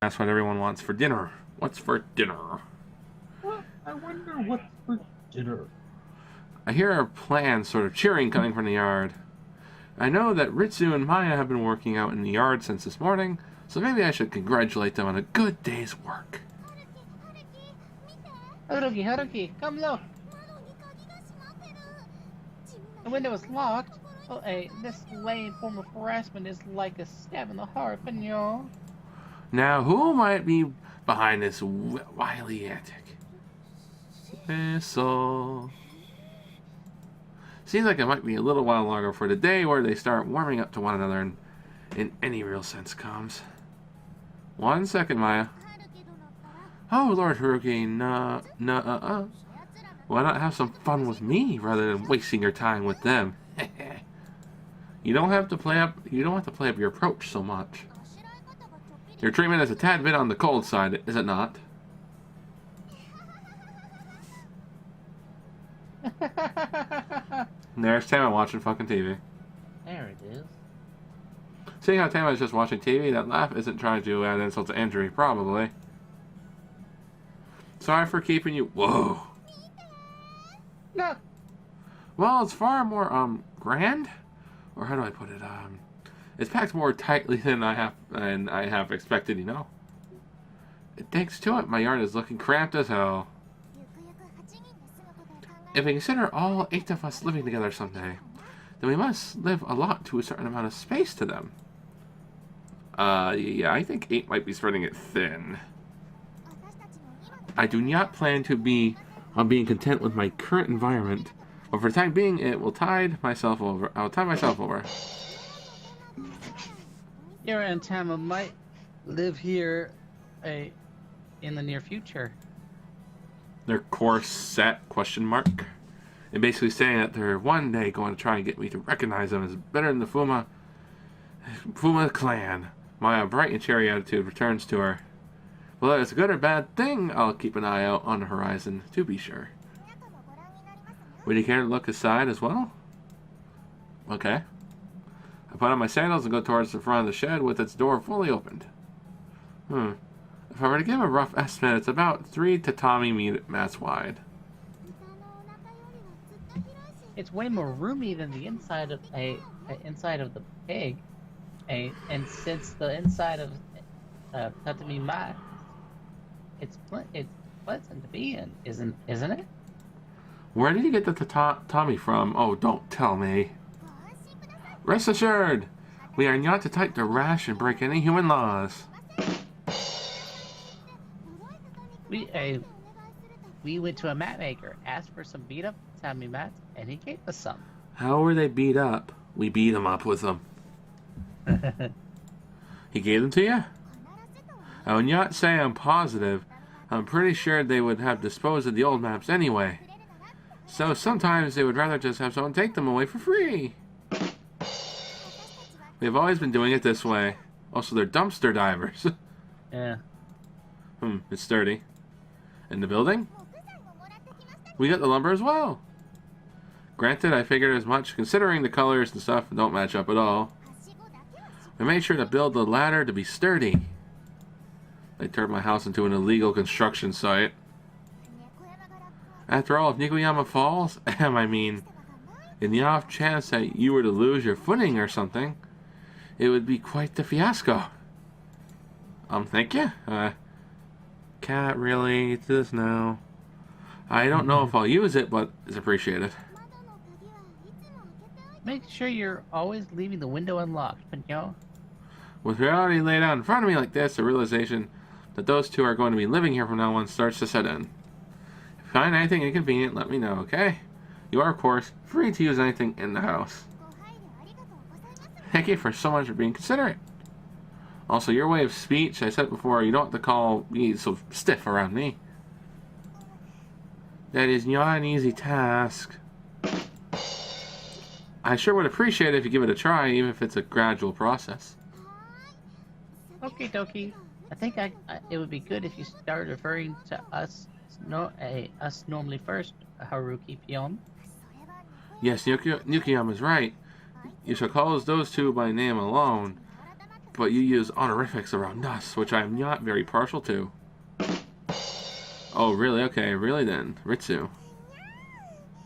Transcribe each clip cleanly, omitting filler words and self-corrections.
That's what everyone wants for dinner. What's for dinner? Well, I wonder what's for dinner. I hear a plan sort of cheering coming from the yard. I know that Ritsu and Maya have been working out in the yard since this morning, so maybe I should congratulate them on a good day's work. Haruki, Haruki, come look! The window is locked. Oh, this lame form of harassment is like a stab in the heart, Pignon. Now, who might be behind this wily antic? Whistle. Seems like it might be a little while longer for the day where they start warming up to one another in any real sense comes. 1 second, Maya. Oh, Lord Haruki, why not have some fun with me rather than wasting your time with them? You don't have to play up your approach so much. Your treatment is a tad bit on the cold side, is it not? There's Tama watching fucking TV. There it is. Seeing how Tama is just watching TV, that laugh isn't trying to add insult to injury, probably. Sorry for keeping you. Whoa. No. Well, it's far more grand, or how do I put it? It's packed more tightly than I have expected. You know. Thanks to it, my yard is looking cramped as hell. If we consider all 8 of us living together someday, then we must live a lot to a certain amount of space to them. Yeah, I think 8 might be spreading it thin. I do not plan to be being content with my current environment, but for the time being, I'll tide myself over. Your and Tama might live here, in the near future. Their course set ? And basically saying that they're one day going to try and get me to recognize them as better than the Fuma clan. My bright and cheery attitude returns to her. Whether it's a good or bad thing, I'll keep an eye out on the horizon to be sure. Would you care to look aside as well? Okay. I put on my sandals and go towards the front of the shed with its door fully opened. If I were to give a rough estimate, it's about 3 tatami mats wide. It's way more roomy than the inside of inside of the pig, and since the inside of tatami mat, it's pleasant to be in, isn't it? Where did you get the tatami from? Oh, don't tell me. Rest assured, we are not the type to rash and break any human laws. We went to a mat maker, asked for some beat up tatami mats, and he gave us some. How were they beat up? We beat them up with them. He gave them to you? I would not say I'm positive. I'm pretty sure they would have disposed of the old maps anyway. So sometimes they would rather just have someone take them away for free. We've always been doing it this way. Also, they're dumpster divers. Yeah. It's sturdy. In the building? We got the lumber as well. Granted, I figured as much, considering the colors and stuff don't match up at all. I made sure to build the ladder to be sturdy. They turned my house into an illegal construction site. After all, if Nikoyama falls, I mean, in the off chance that you were to lose your footing or something, it would be quite the fiasco. Thank you. Can't relate to this now. I don't know if I'll use it, but it's appreciated. Make sure you're always leaving the window unlocked, Pignon. With reality laid out in front of me like this, the realization that those two are going to be living here from now on starts to set in. If you find anything inconvenient, let me know, okay? You are, of course, free to use anything in the house. Thank you for so much for being considerate. Also, your way of speech, I said before, you don't have to call me so stiff around me. That is not an easy task. I sure would appreciate it if you give it a try, even if it's a gradual process. Okie dokie. I think it would be good if you started referring to us normally first, Haruki Pion. Yes, Nukiyama is right. You shall call those two by name alone. but you use honorifics around us, which I am not very partial to. Oh, really? Okay, really then. Ritsu.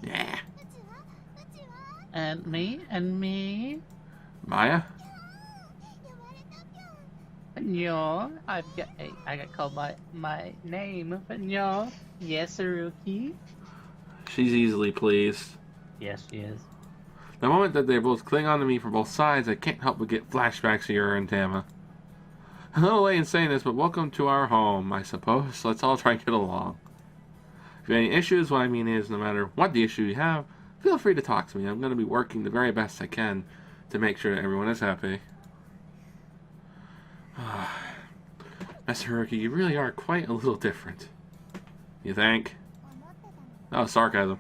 Yeah. And me. Maya? No, I got called my name, but no. Yes, Haruki. She's easily pleased. Yes, she is. The moment that they both cling onto me from both sides, I can't help but get flashbacks to Yura and Tama. A little late in saying this, but welcome to our home, I suppose. Let's all try and get along. If you have any issues, what I mean is, no matter what the issue you have, feel free to talk to me. I'm going to be working the very best I can to make sure that everyone is happy. Master Haruki, you really are quite a little different. You think? Oh, sarcasm.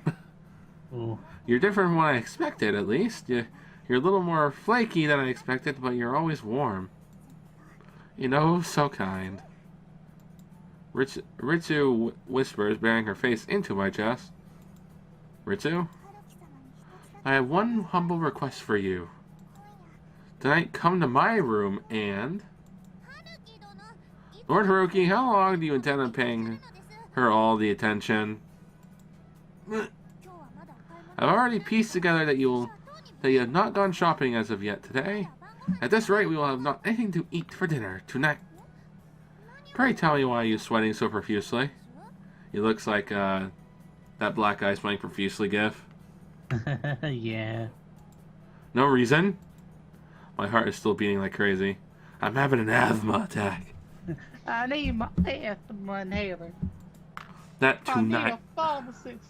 Ooh. You're different from what I expected, at least. You're a little more flaky than I expected, but you're always warm. You know, so kind. Ritsu whispers, burying her face into my chest. Ritsu? I have one humble request for you. Tonight, come to my room and... Lord Haruki, how long do you intend on paying her all the attention? I've already pieced together that you have not gone shopping as of yet today. At this rate, we will have not anything to eat for dinner tonight. Pray tell me why you're sweating so profusely. It looks like that black eye sweating profusely gif. Yeah. No reason? My heart is still beating like crazy. I'm having an asthma attack. I need my asthma inhaler. That I need tonight. a pharmacist.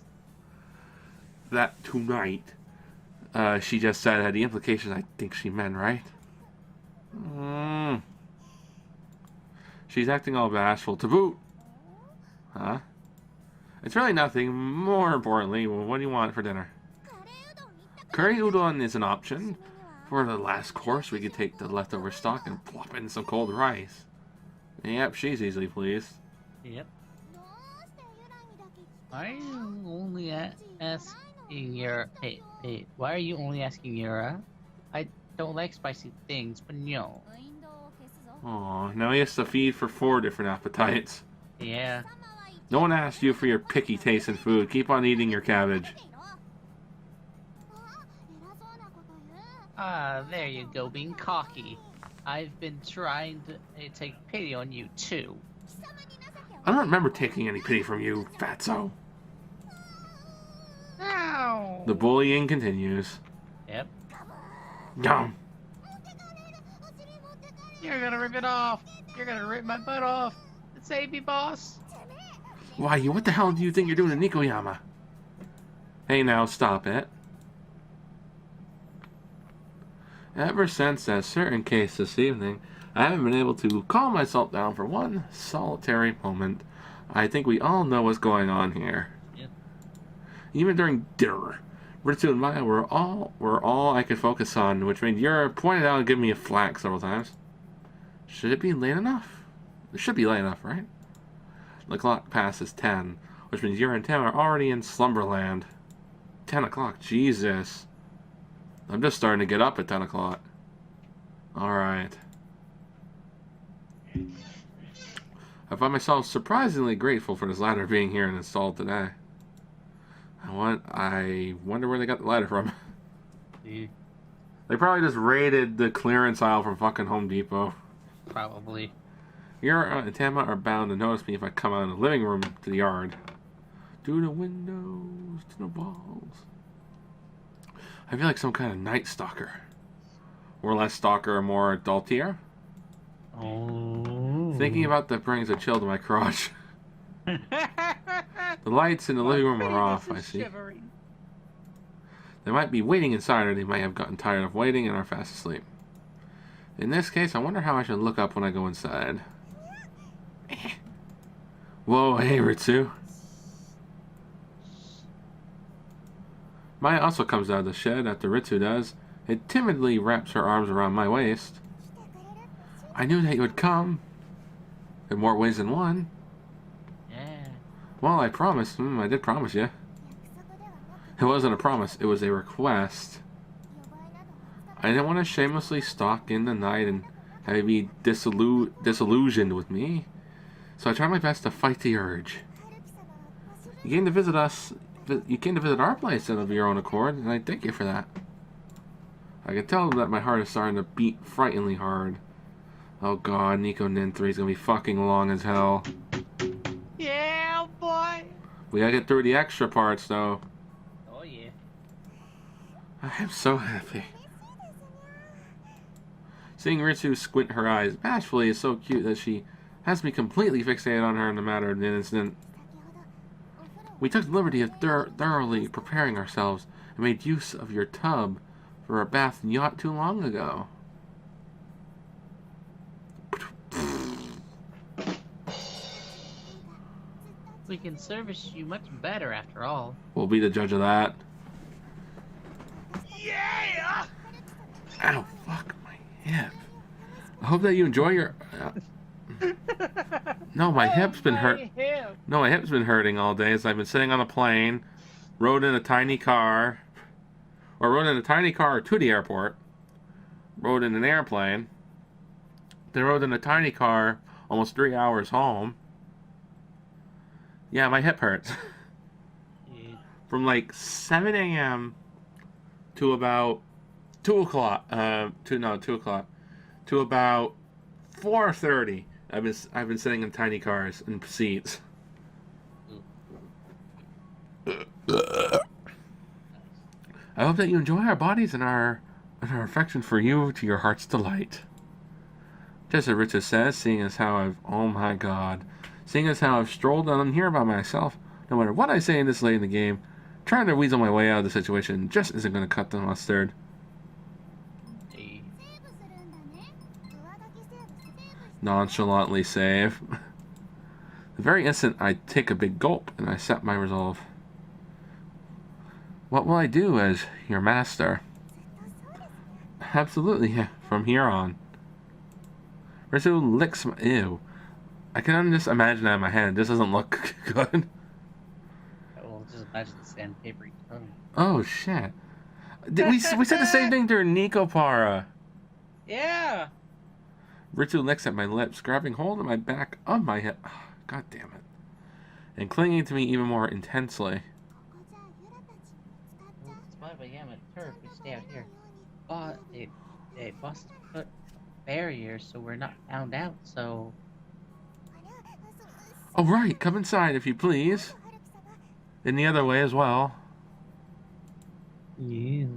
That tonight. She just said had the implications I think she meant, right? She's acting all bashful. To boot. Huh? It's really nothing. More importantly, what do you want for dinner? Curry udon is an option. For the last course, we could take the leftover stock and plop in some cold rice. Yep, she's easily pleased. Yep. Why are you only asking Yura? Hey, why are you only asking Yura? I don't like spicy things, but no. Aw, now he has to feed for 4 different appetites. Yeah. No one asked you for your picky taste in food. Keep on eating your cabbage. Ah, there you go, being cocky. I've been trying to take pity on you, too. I don't remember taking any pity from you, fatso. Ow! The bullying continues. Yep. Yum. You're gonna rip it off! You're gonna rip my butt off! Save me, boss! Why, what the hell do you think you're doing to Nikoyama? Hey now, stop it. Ever since that certain case this evening, I haven't been able to calm myself down for one solitary moment. I think we all know what's going on here. Yep. Even during dinner, Ritsu and Maya were all I could focus on, which made Yura point it out and give me a flack several times. Should it be late enough? It should be late enough, right? The clock passes 10, which means Yura and Tam are already in slumberland. 10 o'clock, Jesus. I'm just starting to get up at 10 o'clock. Alright. I find myself surprisingly grateful for this ladder being here and installed today. I wonder where they got the ladder from. Yeah, They probably just raided the clearance aisle from fucking Home Depot. probably. Yura and Tama are bound to notice me if I come out of the living room to the yard. To the windows, to the walls. I feel like some kind of night stalker. Or less stalker, more adultier. Oh. Thinking about that brings a chill to my crotch. The lights in the living room are off, I see. Shivering. They might be waiting inside, or they might have gotten tired of waiting and are fast asleep. In this case, I wonder how I should look up when I go inside. Whoa, hey Ritsu. Maya also comes out of the shed after Ritsu does. It timidly wraps her arms around my waist. I knew that you would come. In more ways than one. Yeah. Well, I promised. I did promise you. It wasn't a promise, it was a request. I didn't want to shamelessly stalk in the night and Have you be disillusioned with me? So I try my best to fight the urge. You came to visit us. You came to visit our place out of your own accord, and I thank you for that. I can tell that my heart is starting to beat frighteningly hard. Oh god, NEKONIN 3 is gonna be fucking long as hell. Yeah, boy. We gotta get through the extra parts, though. Oh yeah. I am so happy. Seeing Ritsu squint her eyes bashfully is so cute that she has me completely fixated on her in a matter of an instant. We took the liberty of thoroughly preparing ourselves and made use of your tub for a bath not too long ago. We can service you much better after all. We'll be the judge of that. Yeah! Ow, fuck my hip. I hope that you enjoy your... No, my hip's been hurt. No, my hip's been hurting all day as I've been sitting on a plane, rode in a tiny car, or rode in a tiny car to the airport, rode in an airplane, then rode in a tiny car almost 3 hours home. Yeah, my hip hurts. From like 7 a.m. to about 2 o'clock, to about 4:30. I've been sitting in tiny cars and seats. I hope that you enjoy our bodies and our affection for you to your heart's delight. Just as Richard says, seeing as how I've strolled on here by myself, no matter what I say in this late in the game, trying to weasel my way out of the situation just isn't going to cut the mustard. Nonchalantly save. The very instant I take a big gulp and I set my resolve. What will I do as your master? Absolutely, from here on. Ritsu licks my... Ew. I can just imagine that in my head. This doesn't look good. Well, just imagine the sandpapery tongue. Oh, shit. We said the same thing during Nikopara. Yeah! Ritsu licks at my lips, grabbing hold of my back of my head. Oh, God damn it. And clinging to me even more intensely. Well, despite I am a turf, we stay out here. But they must put barriers so we're not found out, so... Oh, right. Come inside, if you please. In the other way as well. Yeah.